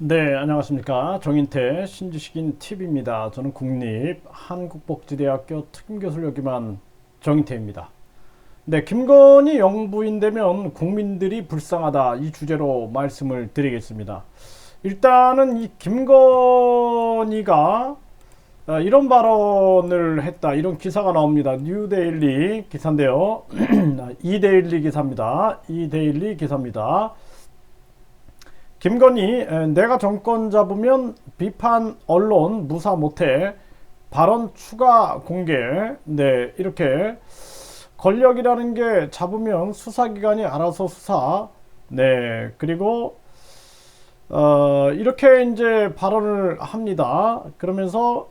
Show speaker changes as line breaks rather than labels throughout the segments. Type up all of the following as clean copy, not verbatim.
네, 안녕하십니까. 정인태 신지식인 TV입니다. 저는 국립 한국복지대학교 특임교수를 역임한 정인태입니다. 네, 김건희 영부인 되면 국민들이 불쌍하다, 이 주제로 말씀을 드리겠습니다. 일단은 이 김건희가 이런 발언을 했다, 이런 기사가 나옵니다. 뉴데일리 기사인데요. 이데일리 기사입니다. 이데일리 기사입니다. 김건희, 내가 정권 잡으면 비판 언론 무사 못해, 발언 추가 공개. 네, 이렇게 권력이라는 게 잡으면 수사기관이 알아서 수사. 네, 그리고 이렇게 이제 발언을 합니다. 그러면서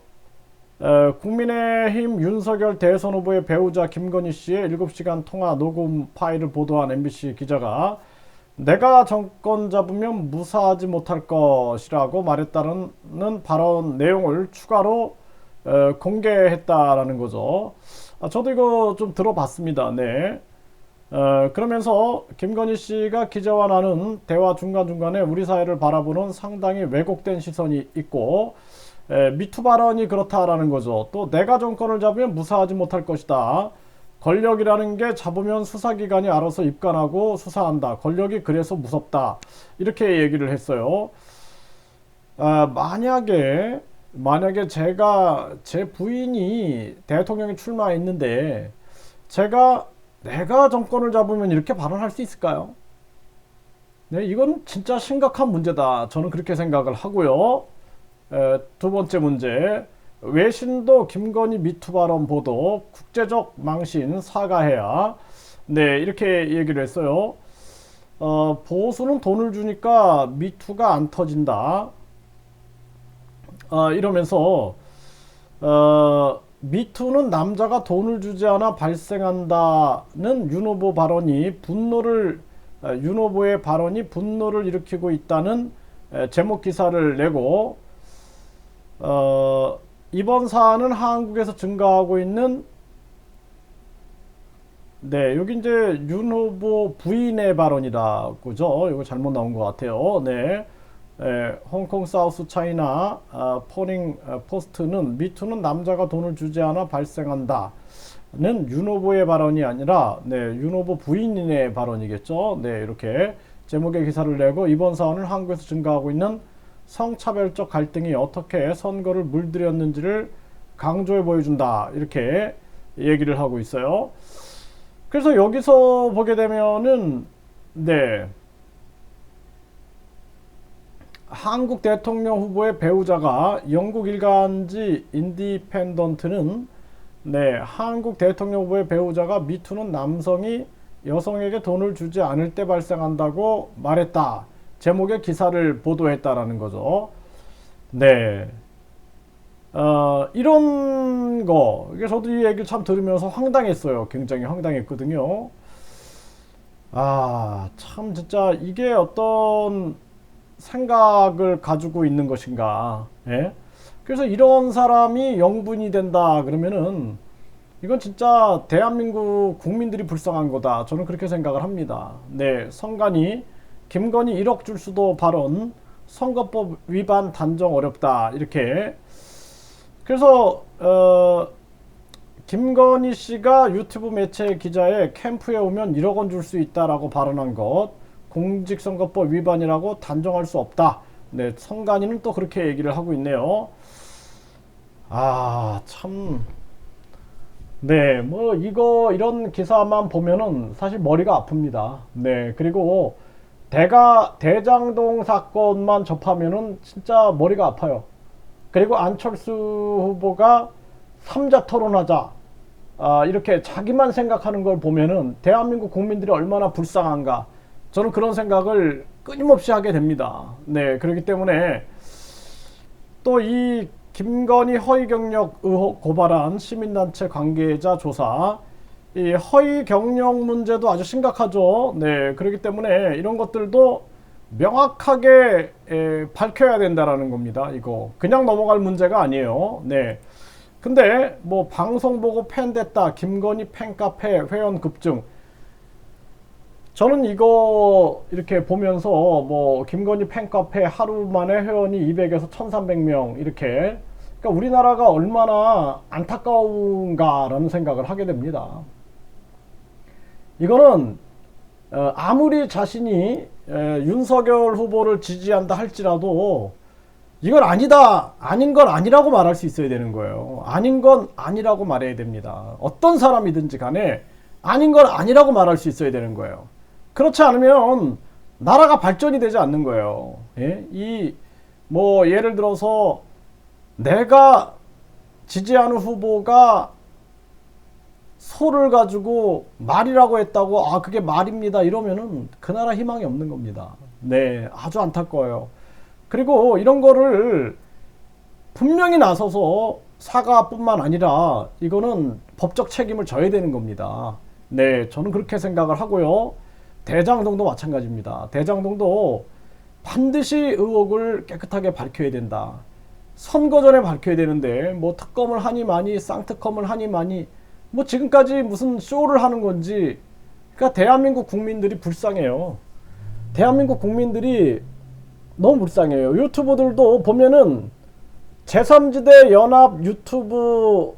국민의힘 윤석열 대선 후보의 배우자 김건희 씨의 7시간 통화 녹음 파일을 보도한 MBC 기자가 내가 정권 잡으면 무사하지 못할 것이라고 말했다는 발언 내용을 추가로 공개했다라는 거죠. 저도 이거 좀 들어봤습니다. 네. 그러면서 김건희 씨가 기자와 나눈 대화 중간중간에 우리 사회를 바라보는 상당히 왜곡된 시선이 있고, 미투 발언이 그렇다라는 거죠. 또 내가 정권을 잡으면 무사하지 못할 것이다. 권력이라는 게 잡으면 수사기관이 알아서 입관하고 수사한다. 권력이 그래서 무섭다. 이렇게 얘기를 했어요. 만약에 제 부인이 대통령에 출마했는데 내가 정권을 잡으면 이렇게 발언할 수 있을까요? 네, 이건 진짜 심각한 문제다. 저는 그렇게 생각을 하고요. 두 번째 문제. 외신도 김건희 미투 발언 보도 국제적 망신 사과해야. 네, 이렇게 얘기를 했어요. 보수는 돈을 주니까 미투가 안 터진다. 이러면서 미투는 남자가 돈을 주지 않아 발생한다는 윤 후보 발언이 윤 후보의 발언이 분노를 일으키고 있다는 제목 기사를 내고, 이번 사안은 한국에서 증가하고 있는, 네, 여기 이제 윤 후보 부인의 발언이다. 그죠? 이거 잘못 나온 것 같아요. 네. 홍콩 사우스 차이나 포닝 포스트는 미투는 남자가 돈을 주지 않아 발생한다는 윤 후보의 발언이 아니라, 네, 윤 후보 부인의 발언이겠죠. 네, 이렇게 제목의 기사를 내고 이번 사안은 한국에서 증가하고 있는 성차별적 갈등이 어떻게 선거를 물들였는지를 강조해 보여준다. 이렇게 얘기를 하고 있어요. 그래서 여기서 보게 되면은, 네, 한국 대통령 후보의 배우자가 영국 일간지 인디펜던트는, 네, 한국 대통령 후보의 배우자가 미투는 남성이 여성에게 돈을 주지 않을 때 발생한다고 말했다. 제목의 기사를 보도했다라는 거죠. 네. 이런 거, 이게 저도 이 얘기를 참 들으면서 황당했어요. 굉장히 황당했거든요. 참, 진짜 이게 어떤 생각을 가지고 있는 것인가. 예? 그래서 이런 사람이 영분이 된다 그러면은 이건 진짜 대한민국 국민들이 불쌍한 거다. 저는 그렇게 생각을 합니다. 네, 선관위 김건희 1억 줄 수도 발언, 선거법 위반 단정 어렵다. 이렇게. 그래서 김건희 씨가 유튜브 매체 기자의 캠프에 오면 1억 원 줄 수 있다라고 발언한 것, 공직선거법 위반이라고 단정할 수 없다. 네, 선관위는 또 그렇게 얘기를 하고 있네요. 참. 네, 뭐 이런 기사만 보면은 사실 머리가 아픕니다. 네, 그리고 대장동 사건만 접하면은 진짜 머리가 아파요. 그리고 안철수 후보가 삼자 토론하자, 이렇게 자기만 생각하는 걸 보면은 대한민국 국민들이 얼마나 불쌍한가. 저는 그런 생각을 끊임없이 하게 됩니다. 네, 그렇기 때문에 또 이 김건희 허위 경력 의혹 고발한 시민단체 관계자 조사, 이 허위 경력 문제도 아주 심각하죠. 네, 그렇기 때문에 이런 것들도 명확하게 밝혀야 된다라는 겁니다. 이거 그냥 넘어갈 문제가 아니에요. 네. 근데 뭐 방송 보고 팬 됐다, 김건희 팬카페 회원 급증, 저는 이거 이렇게 보면서 뭐 김건희 팬카페 하루 만에 회원이 200에서 1300명 이렇게, 그러니까 우리나라가 얼마나 안타까운가라는 생각을 하게 됩니다. 이거는 아무리 자신이 윤석열 후보를 지지한다 할지라도 이건 아니다, 아닌 건 아니라고 말할 수 있어야 되는 거예요. 아닌 건 아니라고 말해야 됩니다. 어떤 사람이든지 간에 아닌 건 아니라고 말할 수 있어야 되는 거예요. 그렇지 않으면 나라가 발전이 되지 않는 거예요. 예? 뭐 예를 들어서 내가 지지하는 후보가 소를 가지고 말이라고 했다고 그게 말입니다 이러면은 그 나라 희망이 없는 겁니다. 네, 아주 안타까워요. 그리고 이런 거를 분명히 나서서 사과뿐만 아니라 이거는 법적 책임을 져야 되는 겁니다. 네, 저는 그렇게 생각을 하고요. 대장동도 마찬가지입니다. 대장동도 반드시 의혹을 깨끗하게 밝혀야 된다. 선거 전에 밝혀야 되는데 뭐 특검을 하니 많이 쌍특검을 하니 많이 뭐 지금까지 무슨 쇼를 하는 건지. 그러니까 대한민국 국민들이 불쌍해요. 대한민국 국민들이 너무 불쌍해요. 유튜버들도 보면은 제3지대 연합 유튜브가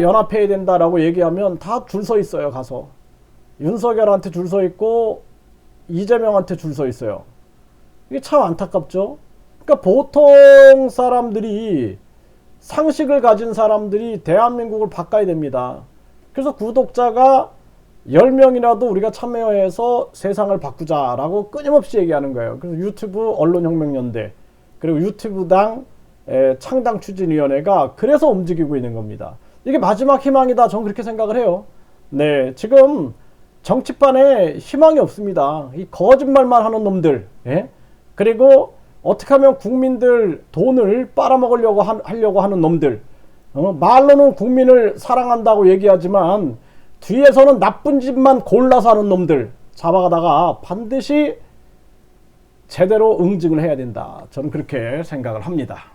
연합해야 된다라고 얘기하면 다 줄 서 있어요. 가서 윤석열한테 줄 서 있고 이재명한테 줄 서 있어요. 이게 참 안타깝죠. 그러니까 보통 사람들이, 상식을 가진 사람들이 대한민국을 바꿔야 됩니다. 그래서 구독자가 10명이라도 우리가 참여해서 세상을 바꾸자라고 끊임없이 얘기하는 거예요. 그래서 유튜브 언론혁명연대 그리고 유튜브당 창당추진위원회가 그래서 움직이고 있는 겁니다. 이게 마지막 희망이다, 저는 그렇게 생각을 해요. 네, 지금 정치판에 희망이 없습니다. 이 거짓말만 하는 놈들, 예? 그리고 어떻게 하면 국민들 돈을 빨아먹으려고 하려고 하는 놈들, 말로는 국민을 사랑한다고 얘기하지만 뒤에서는 나쁜 짓만 골라서 하는 놈들 잡아가다가 반드시 제대로 응징을 해야 된다, 저는 그렇게 생각을 합니다.